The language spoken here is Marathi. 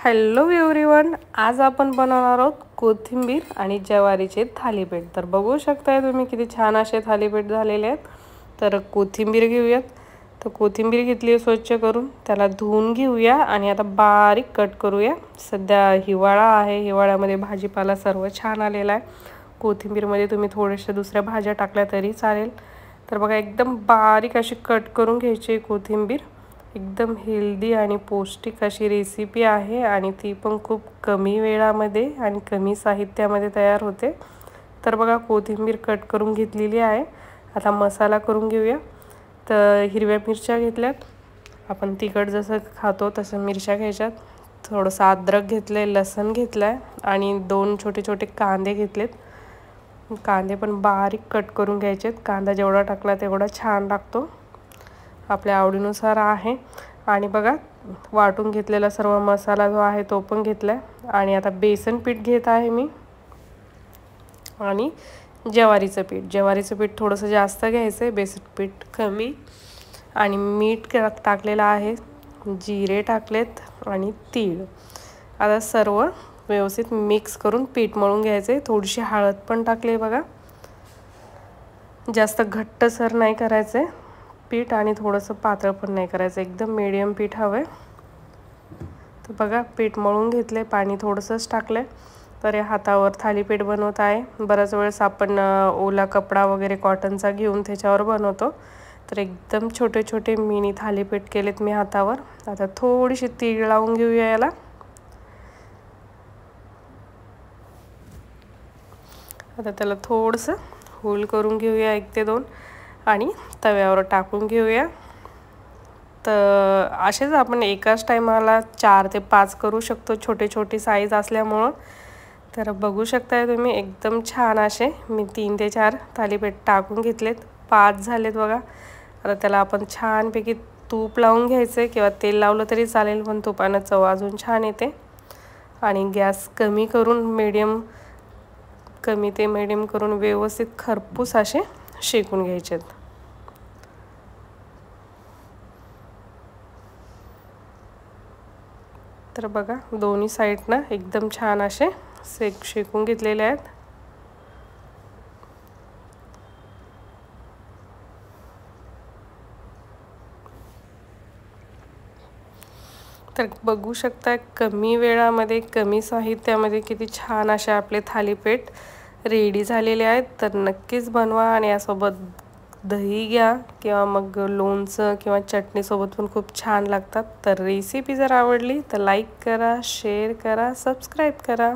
हॅलो एव्हरीवन, आज आपण बनवणार आहोत कोथिंबीर आणि ज्वारीचे थालीपीठ। तर बघू शकताय तुम्ही किती छान असे थालीपीठ झालेले आहेत। तर कोथिंबीर घेऊयात। तर कोथिंबीर घेतली स्वच्छ करून, त्याला धुवून घेऊया आणि आता बारीक कट करूया। सध्या हिवाळा आहे, हिवाळ्यामध्ये भाजीपाला सर्व छान आलेला आहे। कोथिंबीरमध्ये तुम्ही थोडेसे दुसऱ्या भाज्या टाकल्या तरी चालेल। तर बघा एकदम बारीक अशी कट करून घ्यायची कोथिंबीर। एकदम हेल्दी आणि पौष्टिक अशी रेसिपी आहे आणि ती पण खूप कमी वेळामध्ये आणि कमी साहित्यामध्ये तयार होते। तर बघा कोथिंबीर कट करून घेतलेली आहे। आता मसाला करून घेऊया। तर हिरव्या मिरच्या घेतल्यात, आपण तिखट जसं खातो तसं मिरच्या घ्यायच्यात। थोडंसं अद्रक घेतले, लसूण घेतलाय आणि 2 छोटे छोटे कांदे घेतलेत। कांदे पण बारीक कट करून घ्यायचेत। कांदा जेवढा टाकला तेवढा छान लागतो, आपल्या आवडीनुसार आहे। आणि बघा वाटून घेतलेला सर्व मसाला जो आहे तो पण घेतलाय। आणि आता बेसन पीठ घेत आहे मी आणि ज्वारीचं पीठ थोडंसं जास्त घ्यायचं आहे, बेसन पीठ कमी। आणि मीठ टाकलेलं आहे, जिरे टाकलेत आणि तीळ। आता सर्व व्यवस्थित मिक्स करून पीठ मळून घ्यायचे। थोडीशी हळद पण टाकली बघा, जास्त घट्टसर नाही करायचे पीठ आणि थोडंसं पातळ पण नाही करायचं, एकदम मीडियम पीठ हवं। तर बघा पीठ मळून घेतले, पाणी थोडंसंच टाकलं। तर या हातावर थालीपीठ बनवत आहे। बऱ्याच वेळेस आपण ओला कपडा वगैरे कॉटनचा घेऊन त्याच्यावर बनवतो। तर एकदम छोटे छोटे मिनी थालीपीठ केलेत मी हातावर। आता थोडीशी तीळ लावून घेऊया याला। आता त्याला थोडंसं होल करून घेऊया 1 ते 2 आणि तव्यावर टाकून घेऊया। तर असेच आपण एकाच टायमाला 4 ते 5 करू शकतो, छोटे छोटी साईज असल्यामुळं। तर बघू शकताय तुम्ही एकदम छान असे मी 3 ते 4 थालीपीठ टाकून घेतलेत, 5 झालेत बघा। आता त्याला आपण छानपैकी तूप लावून घ्यायचं किंवा तेल लावलं तरी चालेल, पण तुपानं चव अजून छान येते। आणि गॅस कमी करून कमी ते मीडियम करून व्यवस्थित खरपूस असे शेकून घ्यायचेत। तर बघा दोन्ही साईडनं एकदम छान असे शेकून घेतलेले आहेत। तर बघू शकता कमी वेळामध्ये कमी साहित्यामध्ये किती छान असे आपले थालीपीठ रेडी झालेले आहेत। तर नक्कीच बनवा आणि यासोबत दही घ्या किंवा मग लोणचं किंवा चटणीसोबत पण खूप छान लागतात। तर रेसिपी जर आवडली तर लाईक करा, शेअर करा, सबस्क्राईब करा।